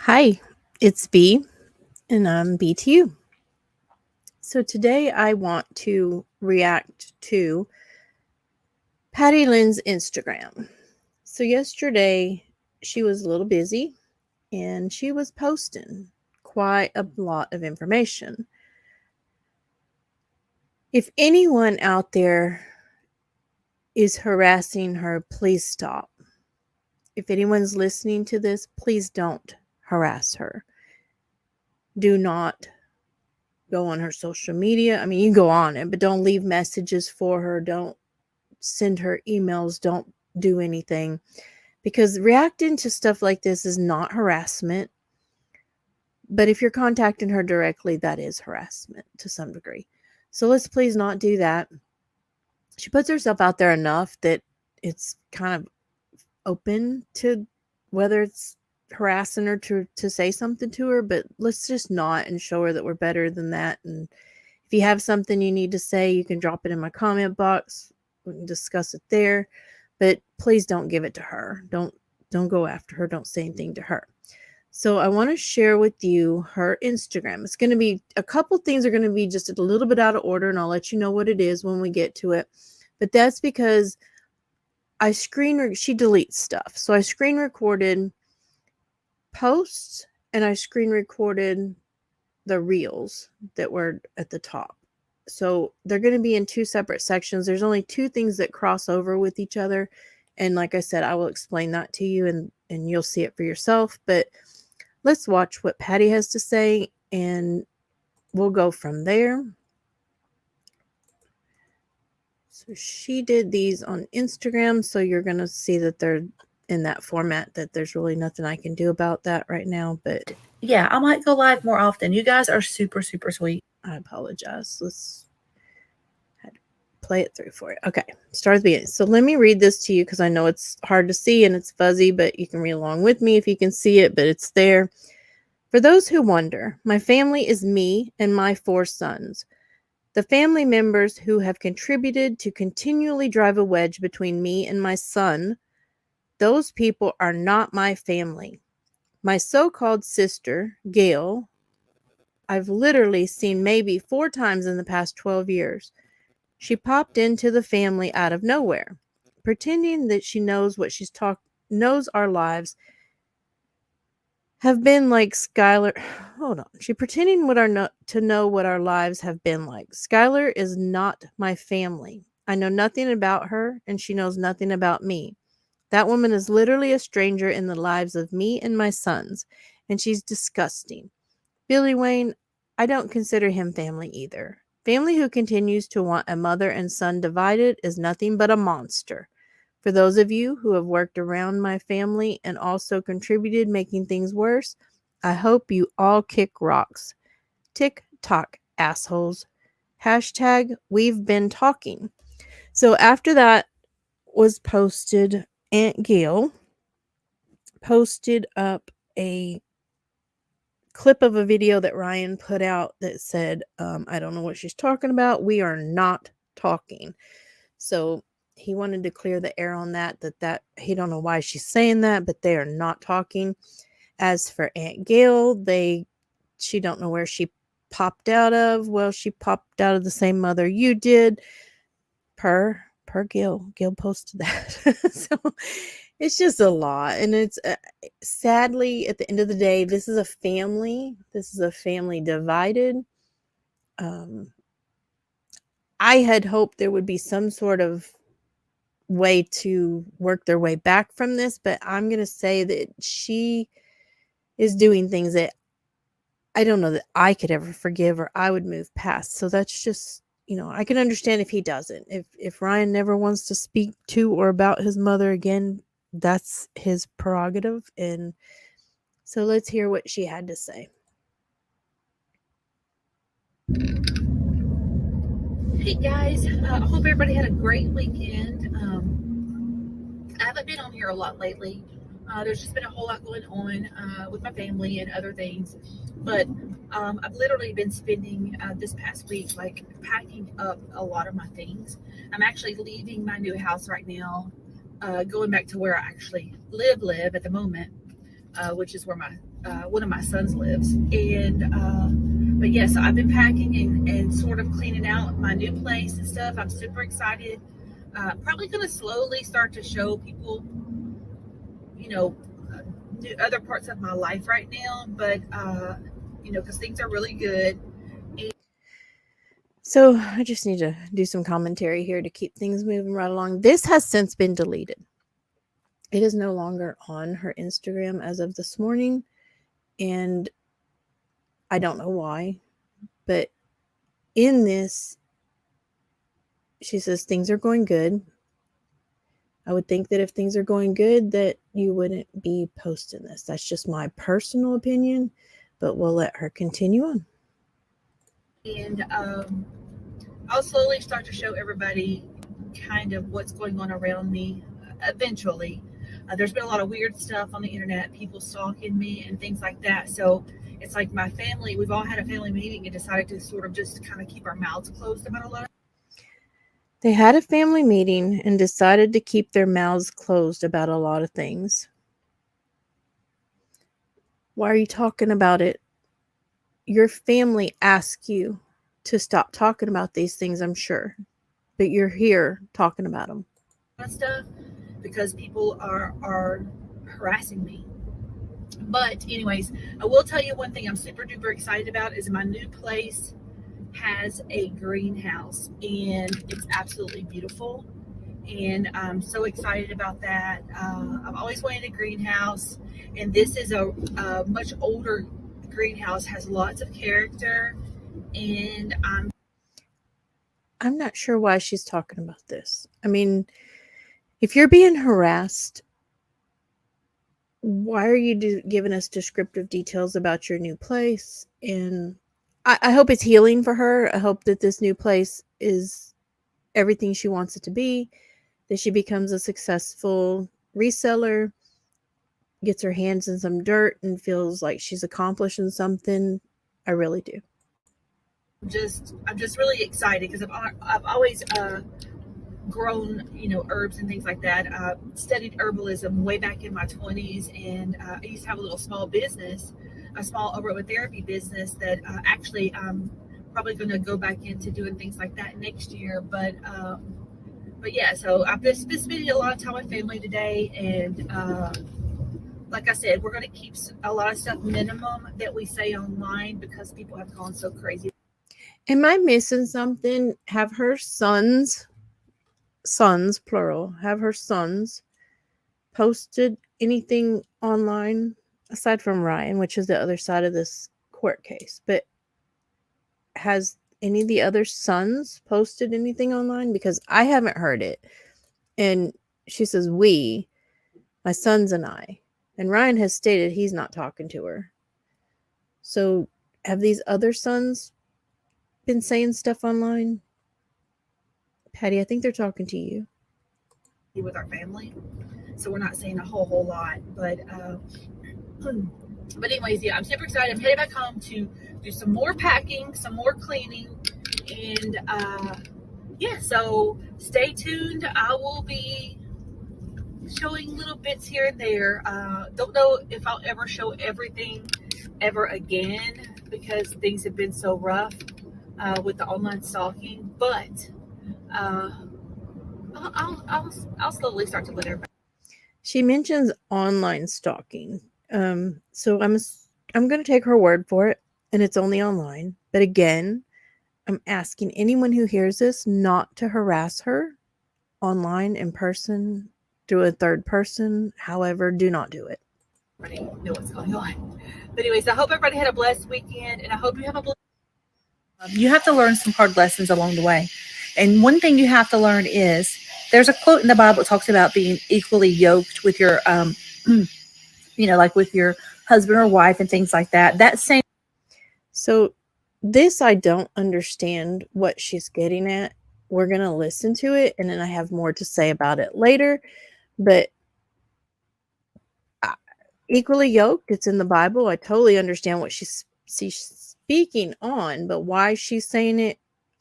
Hi, it's B, and I'm B to you. So today I want to react to Patty Lynn's Instagram. So yesterday she was a little busy and she was posting quite a lot of information. If anyone out there is harassing her, please stop. If anyone's listening to this, please don't harass her. Do not go on her social media. I mean, you can go on it, but don't leave messages for her. Don't send her emails. Don't do anything, because reacting to stuff like this is not harassment. But if you're contacting her directly, that is harassment to some degree. So let's please not do that. She puts herself out there enough that it's kind of open to whether it's harassing her to say something to her, but let's just not, and show her that we're better than that. And if you have something you need to say, you can drop it in my comment box. We can discuss it there, but please don't give it to her. Don't go after her. Don't say anything to her. So I want to share with you her Instagram. It's going to be a couple things are going to be just a little bit out of order, and I'll let you know what it is when we get to it. But that's because she deletes stuff. So I screen recorded posts and I screen recorded the reels that were at the top. So they're going to be in two separate sections. There's only two things that cross over with each other. And like I said, I will explain that to you and you'll see it for yourself. But let's watch what Patty has to say and we'll go from there. So she did these on Instagram. So you're going to see that they're in that format, that there's really nothing I can do about that right now. But yeah, I might go live more often. You guys are super, super sweet. I apologize. Let's play it through for you. Okay, start at the beginning. So let me read this to you because I know it's hard to see and it's fuzzy, but you can read along with me if you can see it, but it's there. For those who wonder, my family is me and my 4 sons. The family members who have contributed to continually drive a wedge between me and my son, those people are not my family. My so-called sister, Gail, I've literally seen maybe 4 times in the past 12 years. She popped into the family out of nowhere, pretending that she knows what knows our lives have been like. Skylar, hold on. She pretending to know what our lives have been like. Skylar is not my family. I know nothing about her, and she knows nothing about me. That woman is literally a stranger in the lives of me and my sons, and she's disgusting. Billy Wayne, I don't consider him family either. Family who continues to want a mother and son divided is nothing but a monster. For those of you who have worked around my family and also contributed making things worse, I hope you all kick rocks. Tick-tock, assholes. Hashtag we've been talking. So after that was posted, Aunt Gail posted up a clip of a video that Ryan put out that said, I don't know what she's talking about. We are not talking. So he wanted to clear the air on that he don't know why she's saying that, but they are not talking. As for Aunt Gail, she don't know where she popped out of. Well, she popped out of the same mother you did. Per Gail. Gail posted that. So it's just a lot. And it's sadly, at the end of the day, this is a family. This is a family divided. I had hoped there would be some sort of way to work their way back from this, but I'm going to say that she is doing things that I don't know that I could ever forgive or I would move past. So that's just, I can understand if he doesn't. If Ryan never wants to speak to or about his mother again, that's his prerogative. And so let's hear what she had to say. Hey guys, I hope everybody had a great weekend. I haven't been on here a lot lately. There's just been a whole lot going on with my family and other things. But I've literally been spending this past week like packing up a lot of my things. I'm actually leaving my new house right now, going back to where I actually live at the moment, which is where my one of my sons lives. But yeah, so I've been packing and sort of cleaning out my new place and stuff. I'm super excited. Probably going to slowly start to show people, you know, new other parts of my life right now, but because things are really good. So I just need to do some commentary here to keep things moving right along. This has since been deleted. It is no longer on her Instagram as of this morning, and I don't know why, but in this, she says things are going good. I would think that if things are going good, that you wouldn't be posting this. That's just my personal opinion, but we'll let her continue on. And I'll slowly start to show everybody kind of what's going on around me eventually. There's been a lot of weird stuff on the internet, people stalking me and things like that. So it's like my family, we've all had a family meeting and decided to sort of just kind of keep our mouths closed about a lot of. They had a family meeting and decided to keep their mouths closed about a lot of things. Why are you talking about it? Your family asked you to stop talking about these things, I'm sure, but you're here talking about them. Stuff because people are harassing me. But anyways, I will tell you one thing I'm super duper excited about is my new place has a greenhouse and it's absolutely beautiful. And I'm so excited about that. I've always wanted a greenhouse, and this is a much older greenhouse, has lots of character, and I'm not sure why she's talking about this. I mean, if you're being harassed, why are you giving us descriptive details about your new place? And I hope it's healing for her. I hope that this new place is everything she wants it to be, that she becomes a successful reseller, gets her hands in some dirt, and feels like she's accomplishing something. I really do. I'm just really excited because I've always grown, herbs and things like that. Studied herbalism way back in my 20s, and I used to have a little small business, a small aromatherapy business that actually I'm probably going to go back into doing things like that next year. But yeah, so I've just been spending a lot of time with family today, and like I said, we're going to keep a lot of stuff minimum that we say online because people have gone so crazy. Am I missing something? Have her sons, plural, have her sons posted anything online aside from Ryan, which is the other side of this court case? But has any of the other sons posted anything online? Because I haven't heard it. And she says, we, my sons and I. And Ryan has stated he's not talking to her. So have these other sons been saying stuff online? Patty, I think they're talking to you. With our family, so we're not saying a whole lot. But anyways, yeah, I'm super excited. I'm headed back home to do some more packing, some more cleaning, and yeah. So stay tuned. I will be showing little bits here and there. Don't know if I'll ever show everything ever again because things have been so rough with the online stalking. But uh, I'll slowly start to let everybody. She mentions online stalking. So I'm going to take her word for it, and it's only online. But again, I'm asking anyone who hears this not to harass her online, in person, through a third person. However, do not do it. Know what's going on. But anyways, I hope everybody had a blessed weekend, and I hope you have a blessed. You have to learn some hard lessons along the way. And one thing you have to learn is there's a quote in the Bible that talks about being equally yoked with your, like with your husband or wife and things like that. That same. So, this I don't understand what she's getting at. We're going to listen to it, and then I have more to say about it later. But equally yoked, it's in the Bible. I totally understand what she's speaking on, but why she's saying it,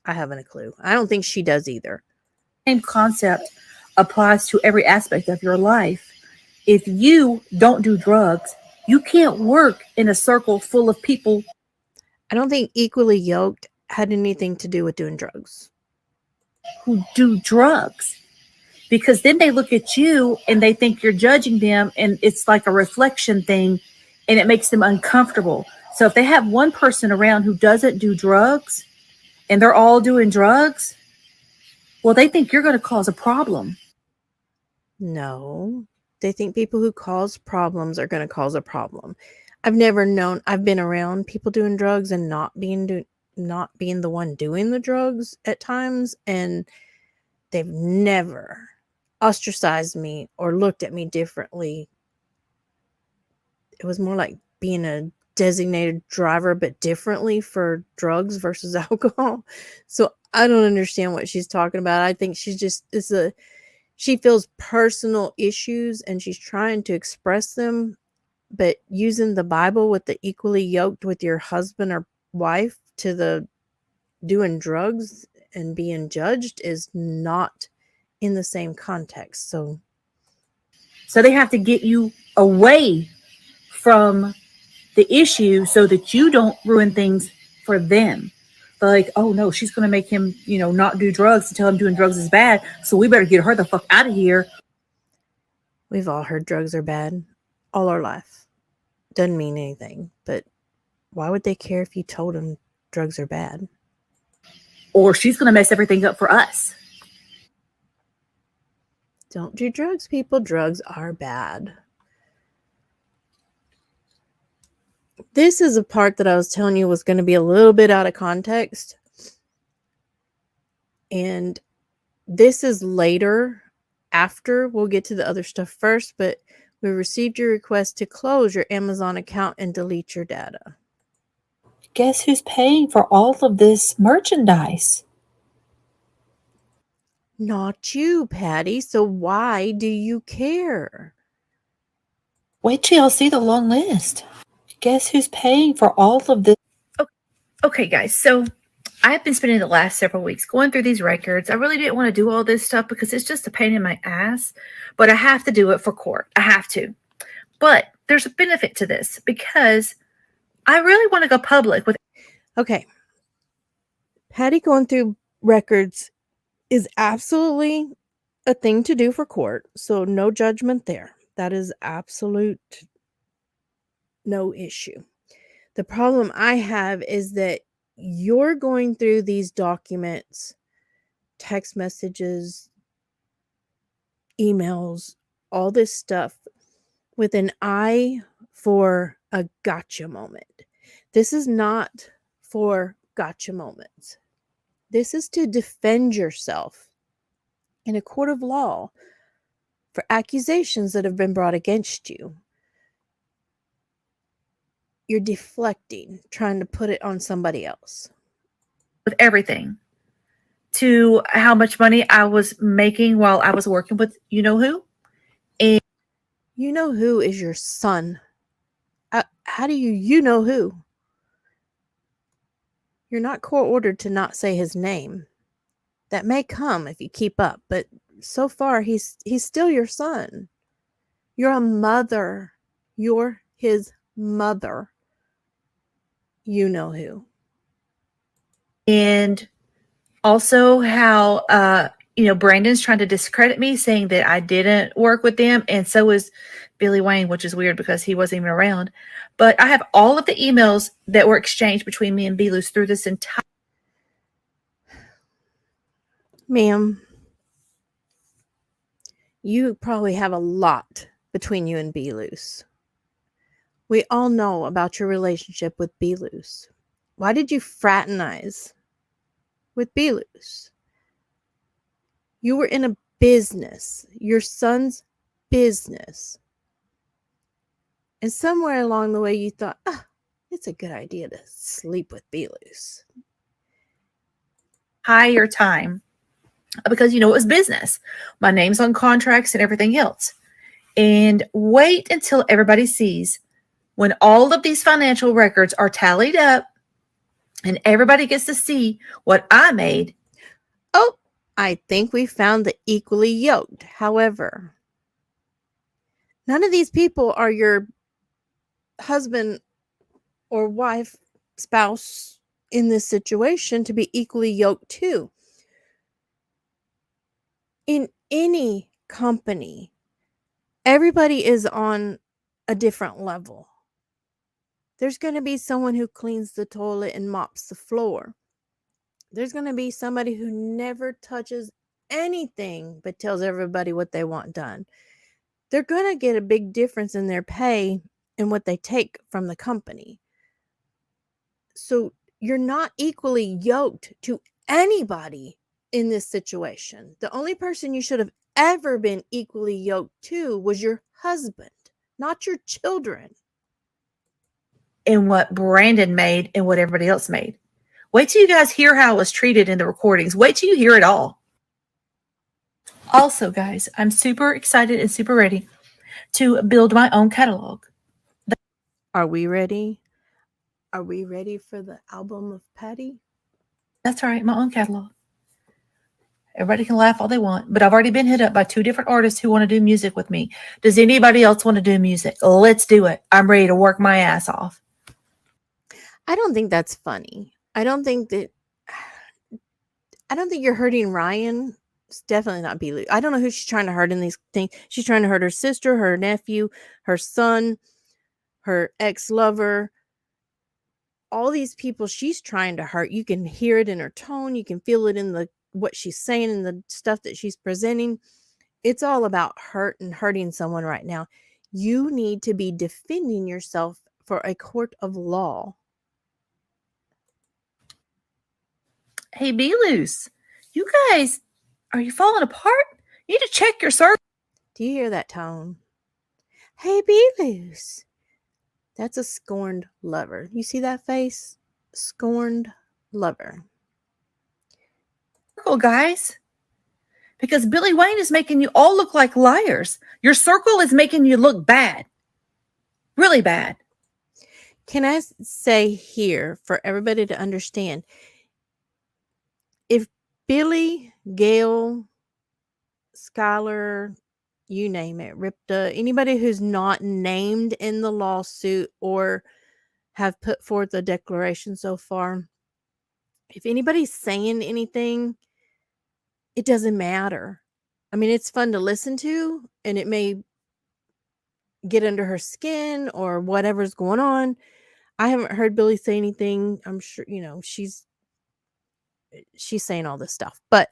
I haven't a clue. I don't think she does either. Same concept applies to every aspect of your life. If you don't do drugs, You can't work in a circle full of people I don't think equally yoked had anything to do with doing drugs. who do drugs, because then they look at you and they think you're judging them, and it's like a reflection thing, and it makes them uncomfortable. So if they have one person around who doesn't do drugs and they're all doing drugs, well, they think you're going to cause a problem. No, they think people who cause problems are going to cause a problem. I've been around people doing drugs and not being the one doing the drugs at times, and they've never ostracized me or looked at me differently. It was more like being a designated driver, but differently for drugs versus alcohol. So I don't understand what she's talking about. I think she feels personal issues and she's trying to express them, but using the Bible with the equally yoked with your husband or wife to the doing drugs and being judged is not in the same context. So they have to get you away from the issue so that you don't ruin things for them. They're like, oh no, she's going to make him, not do drugs and tell him doing drugs is bad. So we better get her the fuck out of here. we've all heard drugs are bad all our life. Doesn't mean anything, but why would they care if you told them drugs are bad? Or she's going to mess everything up for us. Don't do drugs, people. Drugs are bad. This is a part that I was telling you was going to be a little bit out of context. And this is later, after. We'll get to the other stuff first, but we received your request to close your Amazon account and delete your data. Guess who's paying for all of this merchandise? Not you, Patty. So why do you care? Wait till y'all see the long list. Guess who's paying for all of this? Okay, guys. So I've been spending the last several weeks going through these records. I really didn't want to do all this stuff because it's just a pain in my ass, but I have to do it for court. I have to. But there's a benefit to this because I really want to go public with. Okay. Patty going through records is absolutely a thing to do for court. So no judgment there. That is absolute no issue. The problem I have is that you're going through these documents, text messages, emails, all this stuff with an eye for a gotcha moment. This is not for gotcha moments. This is to defend yourself in a court of law for accusations that have been brought against you. You're deflecting, trying to put it on somebody else. With everything to how much money I was making while I was working with you know who. And You know who is your son. How do you know who? You're not court ordered to not say his name. That may come if you keep up, but so far he's still your son. You're a mother. You're his mother. You know who. And also how Brandon's trying to discredit me, saying that I didn't work with them, and so is Billy Wayne, which is weird because he wasn't even around. But I have all of the emails that were exchanged between me and Belus through this entire. Ma'am, you probably have a lot between you and Belus. We all know about your relationship with Belus. Why did you fraternize with Belus? You were in a business, your son's business. And somewhere along the way you thought, it's a good idea to sleep with Belus. Higher time because it was business. My name's on contracts and everything else. And wait until everybody sees when all of these financial records are tallied up and everybody gets to see what I made. Oh, I think we found the equally yoked. However, none of these people are your husband or wife, spouse in this situation to be equally yoked too. In any company, everybody is on a different level. There's going to be someone who cleans the toilet and mops the floor. There's going to be somebody who never touches anything but tells everybody what they want done. They're going to get a big difference in their pay and what they take from the company. So you're not equally yoked to anybody in this situation. The only person you should have ever been equally yoked to was your husband, not your children. In what Brandon made and what everybody else made. Wait till you guys hear how it was treated in the recordings. Wait till you hear it all. Also, guys, I'm super excited and super ready to build my own catalog. Are we ready? Are we ready for the album of Patty? That's right, my own catalog. Everybody can laugh all they want, but I've already been hit up by 2 different artists who want to do music with me. Does anybody else want to do music? Let's do it. I'm ready to work my ass off. I don't think that's funny. I don't think you're hurting Ryan. It's definitely not Belu. I don't know who she's trying to hurt in these things. She's trying to hurt her sister, her nephew, her son, her ex-lover. All these people she's trying to hurt. You can hear it in her tone. You can feel it in the what she's saying and the stuff that she's presenting. It's all about hurt and hurting someone right now. You need to be defending yourself for a court of law. Hey, Be Loose, you guys, are you falling apart? You need to check your circle. Do you hear that tone? Hey, be loose. That's a scorned lover. You see that face? Scorned lover. Guys, because Billy Wayne is making you all look like liars. Your circle is making you look bad. Really bad. Can I say here for everybody to understand? If Billy, Gail, Skylar, you name it, Ripta, anybody who's not named in the lawsuit or have put forth a declaration so far, if anybody's saying anything, it doesn't matter. I mean, it's fun to listen to, and it may get under her skin or whatever's going on. I haven't heard Billy say anything. I'm sure, she's saying all this stuff, but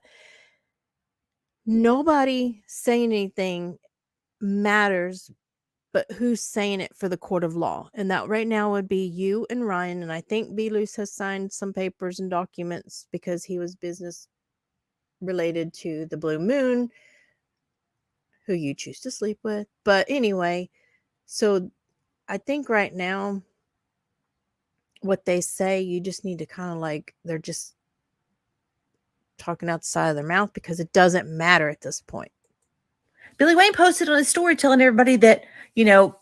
nobody saying anything matters but who's saying it for the court of law. And that right now would be you and Ryan. And I think B. Luce has signed some papers and documents because he was business related to the Blue Moon, who you choose to sleep with. But anyway, so I think right now, what they say, you just need to kind of like, they're just talking out the side of their mouth because it doesn't matter at this point. Billy Wayne posted on his story telling everybody that,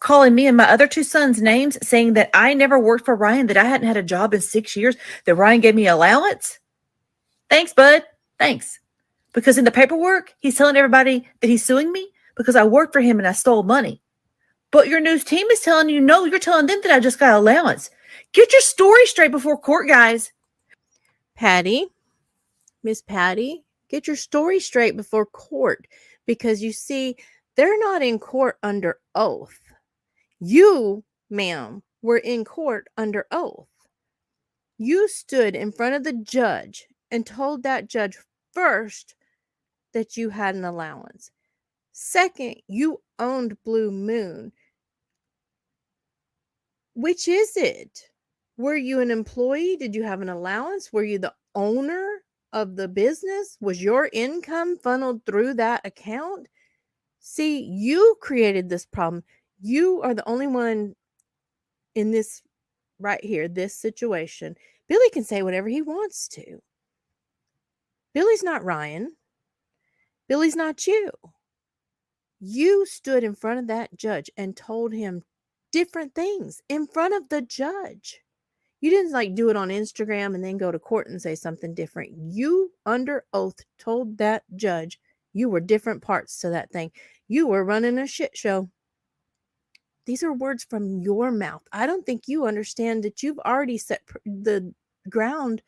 calling me and my other 2 sons names, saying that I never worked for Ryan, that I hadn't had a job in 6 years, that Ryan gave me allowance. Thanks, bud. Thanks. Because in the paperwork, he's telling everybody that he's suing me because I worked for him and I stole money. But your news team is telling you, no, you're telling them that I just got allowance. Get your story straight before court, guys. Patty, Miss Patty, get your story straight before court. Because you see, they're not in court under oath. You, ma'am, were in court under oath. You stood in front of the judge and told that judge first that you had an allowance. Second, you owned Blue Moon. Which is it? Were you an employee? Did you have an allowance? Were you the owner of the business? Was your income funneled through that account? See, you created this problem. You are the only one in this right here, this situation. Billy can say whatever he wants to. Billy's not Ryan. Billy's not you. You stood in front of that judge and told him different things in front of the judge. You didn't like do it on Instagram and then go to court and say something different. You, under oath, told that judge you were different parts to that thing. You were running a shit show. These are words from your mouth. I don't think you understand that you've already set the ground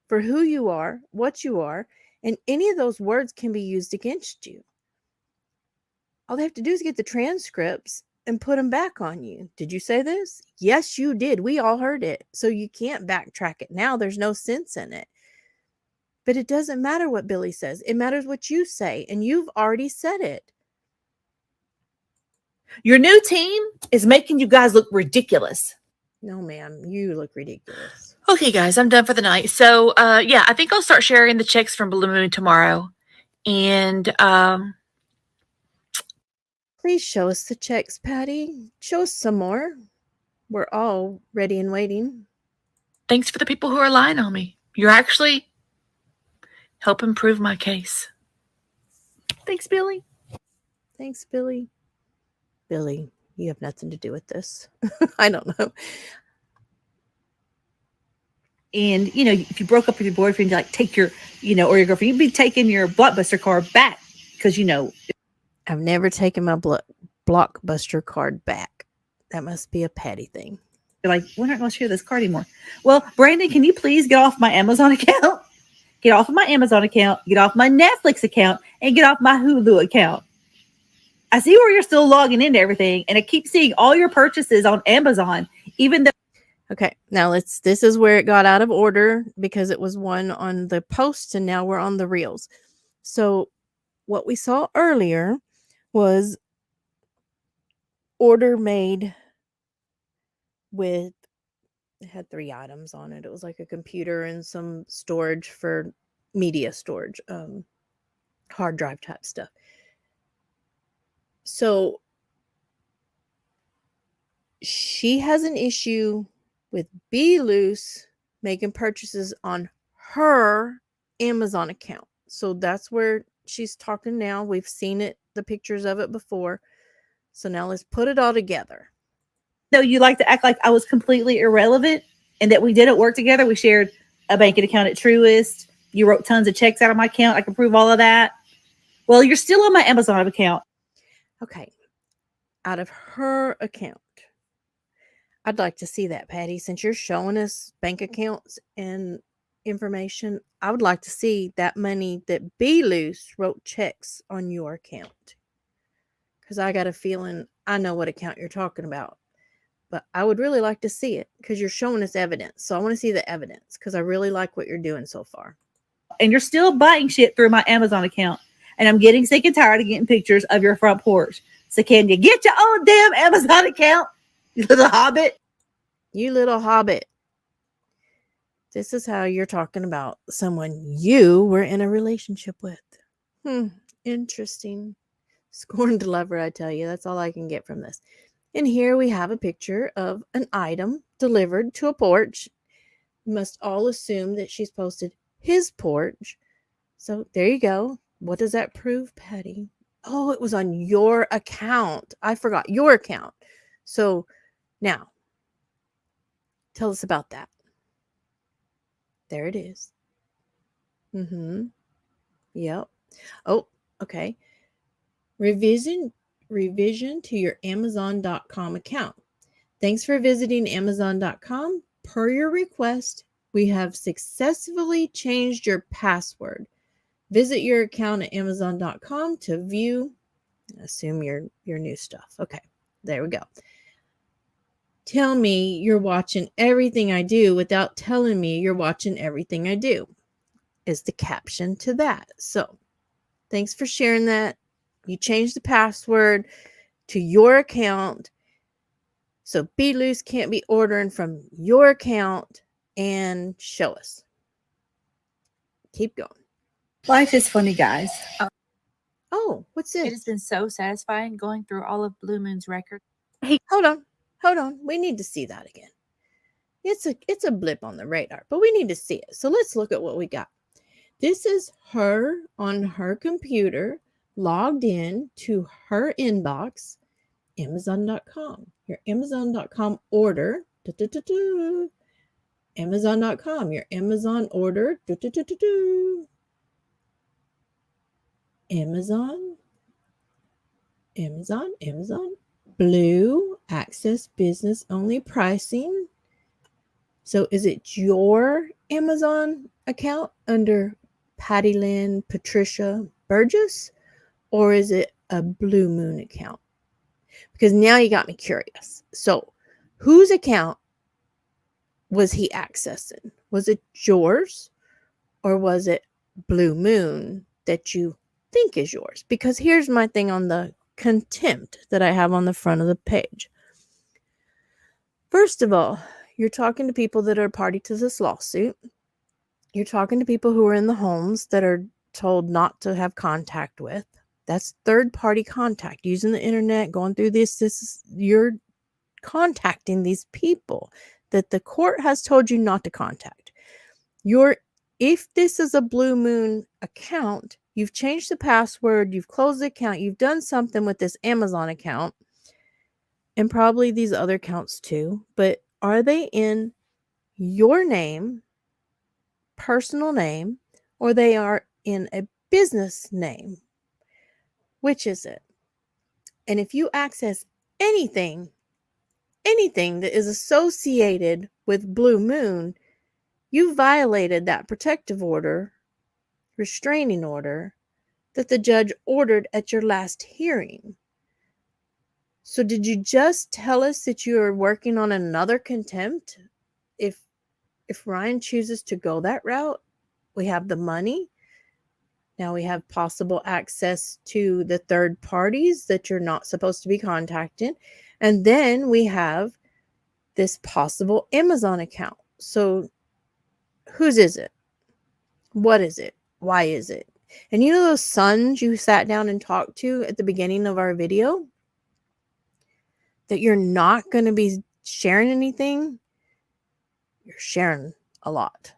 for who you are, what you are, and any of those words can be used against you. All they have to do is get the transcripts and put them back on you. Did you say this? Yes, you did. We all heard it. So you can't backtrack it now. There's no sense in it. But it doesn't matter what Billy says. It matters what you say, and you've already said it. Your new team is making you guys look ridiculous. No, ma'am, you look ridiculous. Okay, guys, I'm done for the night. So, yeah, I think I'll start sharing the checks from Blue Moon tomorrow. And Please show us the checks, Patty. Show us some more. We're all ready and waiting. thanks for the people who are lying on me. You're actually helping prove my case. Thanks, Billy. Thanks, Billy. Billy, you have nothing to do with this. I don't know. And, you know, if you broke up with your boyfriend, you like take your, you know, or your girlfriend, you'd be taking your Blockbuster card back because, you know, I've never taken my Blockbuster card back. That must be a Patty thing. you're like, we're not going to share this card anymore. Well, Brandon, can you please get off my Amazon account? Get off of my Amazon account, get off my Netflix account, and get off my Hulu account. I see where you're still logging into everything, and I keep seeing all your purchases on Amazon, even though. Okay, now this is where it got out of order because it was one on the posts and now we're on the reels. So what we saw earlier was order made with, it had 3 items on it. It was like a computer and some storage for media storage, hard drive type stuff. So she has an issue with Be Loose making purchases on her Amazon account. So that's where she's talking now. We've seen it, the pictures of it before. So now let's put it all together. Though you like to act like I was completely irrelevant and that we didn't work together. We shared a banking account at Truist. You wrote tons of checks out of my account. I can prove all of that. Well, you're still on my Amazon account. Okay. Out of her account. I'd like to see that, Patty. Since you're showing us bank accounts and information, I would like to see that money that Be Loose wrote checks on your account. Because I got a feeling I know what account you're talking about. But I would really like to see it because you're showing us evidence. So I want to see the evidence because I really like what you're doing so far. And you're still buying shit through my Amazon account. And I'm getting sick and tired of getting pictures of your front porch. So can you get your own damn Amazon account, you little hobbit? You little hobbit. This is how you're talking about someone you were in a relationship with. Interesting. Scorned lover, I tell you. That's all I can get from this. And here we have a picture of an item delivered to a porch. You must all assume that she's posted his porch. So there you go. What does that prove, Patty? Oh, it was on your account. I forgot your account. So now, tell us about that. There it is. Yep. Oh, okay. Revision to your Amazon.com account. Thanks for visiting Amazon.com. Per your request, we have successfully changed your password. Visit your account at Amazon.com to view, assume your new stuff. Okay, there we go. Tell me you're watching everything I do without telling me you're watching everything I do is the caption to that. So thanks for sharing that. You changed the password to your account. So Be Loose can't be ordering from your account and show us. Keep going. Life is funny, guys. Oh, what's this? It has been so satisfying going through all of Blue Moon's records. Hey, hold on. We need to see that again. It's a blip on the radar, but we need to see it. So let's look at what we got. This is her on her computer, logged in to her inbox, Amazon.com. Your Amazon.com order. Amazon.com. Your Amazon order. Amazon. Blue, access business only pricing. So is it your Amazon account under Patty Lynn Patricia Burgess, or is it a Blue Moon account? Because now you got me curious. So whose account was he accessing? Was it yours, or was it Blue Moon that you think is yours? Because here's my thing on the contempt that I have on the front of the page. First of all, you're talking to people that are party to this lawsuit. You're talking to people who are in the homes that are told not to have contact with. That's third party contact, using the internet, going through this is, you're contacting these people that the court has told you not to contact. You're If this is a Blue Moon account, you've changed the password, you've closed the account, you've done something with this Amazon account, and probably these other accounts too. But are they in your name, personal name, or they are in a business name? Which is it? And if you access anything, anything that is associated with Blue Moon, you violated that protective order, restraining order that the judge ordered at your last hearing. So did you just tell us that you are working on another contempt? If Ryan chooses to go that route, we have the money. Now we have possible access to the third parties that you're not supposed to be contacting. And then we have this possible Amazon account. So whose is it? What is it? Why is it? And you know those sons you sat down and talked to at the beginning of our video that you're not going to be sharing anything? You're sharing a lot.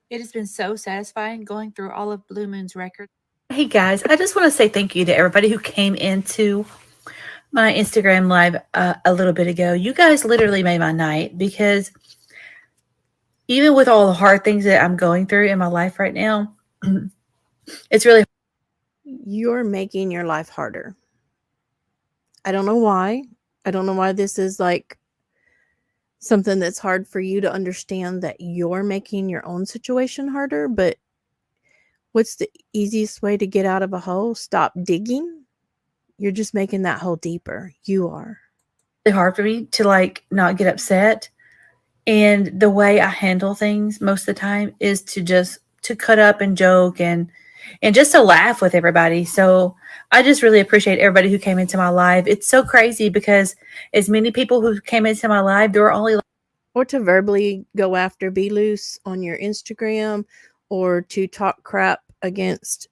It has been so satisfying going through all of Blue Moon's records. Hey guys, I just want to say thank you to everybody who came into my Instagram live a little bit ago. You guys literally made my night, because even with all the hard things that I'm going through in my life right now, it's really You're making your life harder. I don't know why. I don't know why this is like something that's hard for you to understand, that you're making your own situation harder. But what's the easiest way to get out of a hole? Stop digging. You're just making that hole deeper. You are. hard for me to like not get upset. And the way I handle things most of the time is to cut up and joke and just to laugh with everybody. So I just really appreciate everybody who came into my live. It's so crazy because as many people who came into my live, there were only Or to verbally go after Be Loose on your Instagram, or to talk crap against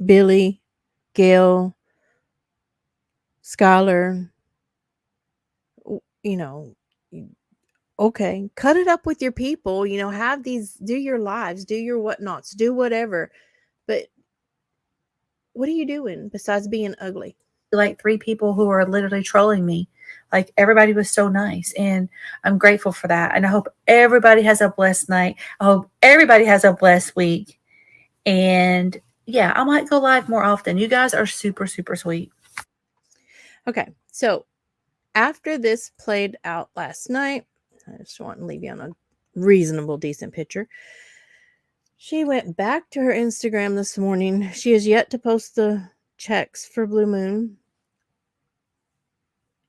Billy, Gail, Skylar. You know, okay, cut it up with your people. Have these, do your lives, do your whatnots, do whatever. But what are you doing besides being ugly? like 3 people who are literally trolling me. Like everybody was so nice, and I'm grateful for that. And I hope everybody has a blessed night. I hope everybody has a blessed week. And yeah, I might go live more often. You guys are super, super sweet. Okay, so after this played out last night, I just want to leave you on a reasonable, decent picture. She went back to her Instagram this morning. She has yet to post the checks for Blue Moon.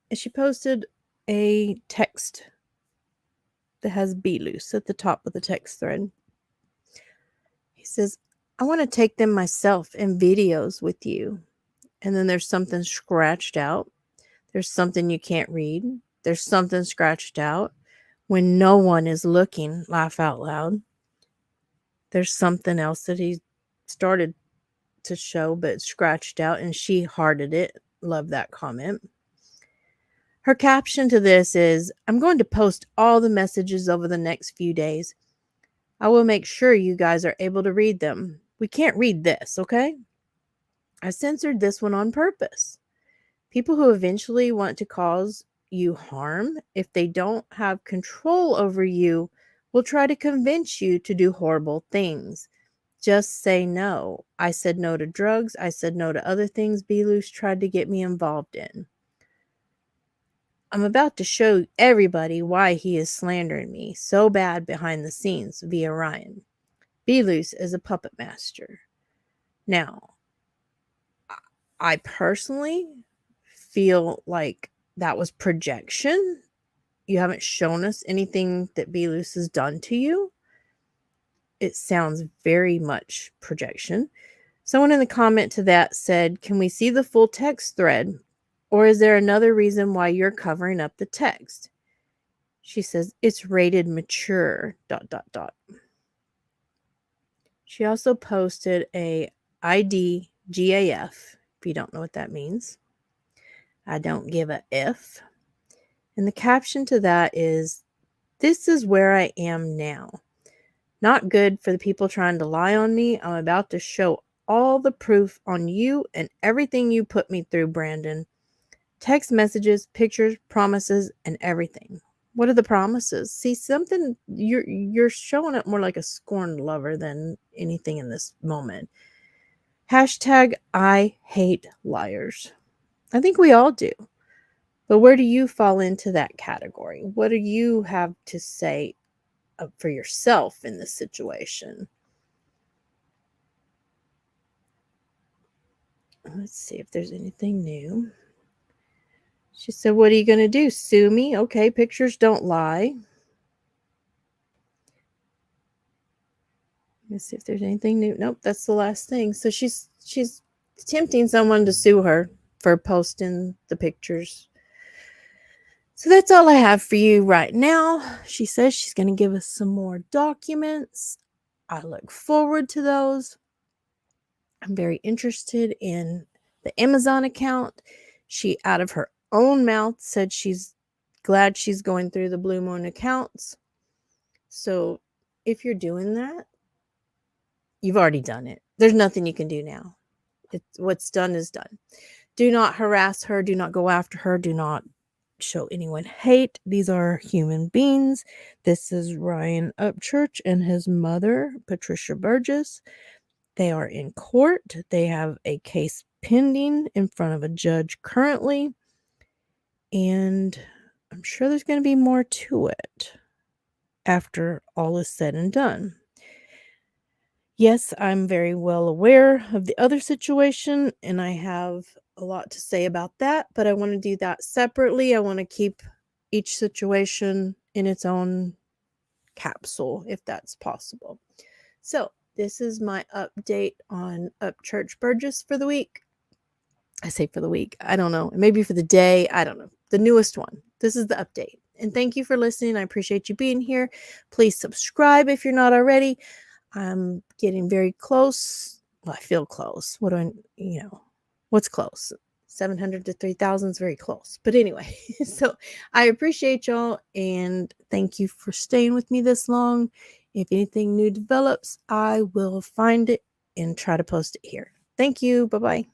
And she posted a text that has Be Loose at the top of the text thread. He says, I want to take them myself in videos with you. And then there's something scratched out. There's something you can't read. There's something scratched out. When no one is looking, laugh out loud. There's something else that he started to show but scratched out, and she hearted it. Love that comment. Her caption to this is, I'm going to post all the messages over the next few days. I will make sure you guys are able to read them. We can't read this, okay? I censored this one on purpose. People who eventually want to cause you harm, if they don't have control over you, will try to convince you to do horrible things. Just say no. I said no to drugs. I said no to other things Be Loose tried to get me involved in. I'm about to show everybody why he is slandering me so bad behind the scenes via Ryan. Belus is a puppet master. Now, I personally feel like that was projection. You haven't shown us anything that Belus has done to you. It sounds very much projection. Someone in the comment to that said, "Can we see the full text thread? Or is there another reason why you're covering up the text?" She says, "It's rated mature, ... She also posted a ID GAF, if you don't know what that means. I don't give a F. And the caption to that is, "This is where I am now. Not good for the people trying to lie on me. I'm about to show all the proof on you and everything you put me through, Brandon. Text messages, pictures, promises, and everything." What are the promises? See, something you're showing up more like a scorned lover than anything in this moment. Hashtag I hate liars. I think we all do. But where do you fall into that category? What do you have to say for yourself in this situation? Let's see if there's anything new. She said, "What are you going to do? Sue me? Okay, pictures don't lie." Let's see if there's anything new. Nope, that's the last thing. So she's tempting someone to sue her for posting the pictures. So that's all I have for you right now. She says she's going to give us some more documents. I look forward to those. I'm very interested in the Amazon account. She, out of her own mouth, said she's glad she's going through the Blue Moon accounts. So if you're doing that, you've already done it. There's nothing you can do now. What's done is done. Do not harass her. Do not go after her. Do not show anyone hate. These are human beings. This is Ryan Upchurch and his mother, Patricia Burgess. They are in court. They have a case pending in front of a judge currently. And I'm sure there's going to be more to it after all is said and done. Yes, I'm very well aware of the other situation, and I have a lot to say about that, but I want to do that separately. I want to keep each situation in its own capsule, if that's possible. So, this is my update on Upchurch Burgess for the week. I say for the week. I don't know. Maybe for the day. I don't know. The newest one. This is the update. And thank you for listening. I appreciate you being here. Please subscribe if you're not already. I'm getting very close. Well, I feel close. What do what's close? 700 to 3,000 is very close. But anyway, so I appreciate y'all and thank you for staying with me this long. If anything new develops, I will find it and try to post it here. Thank you. Bye-bye.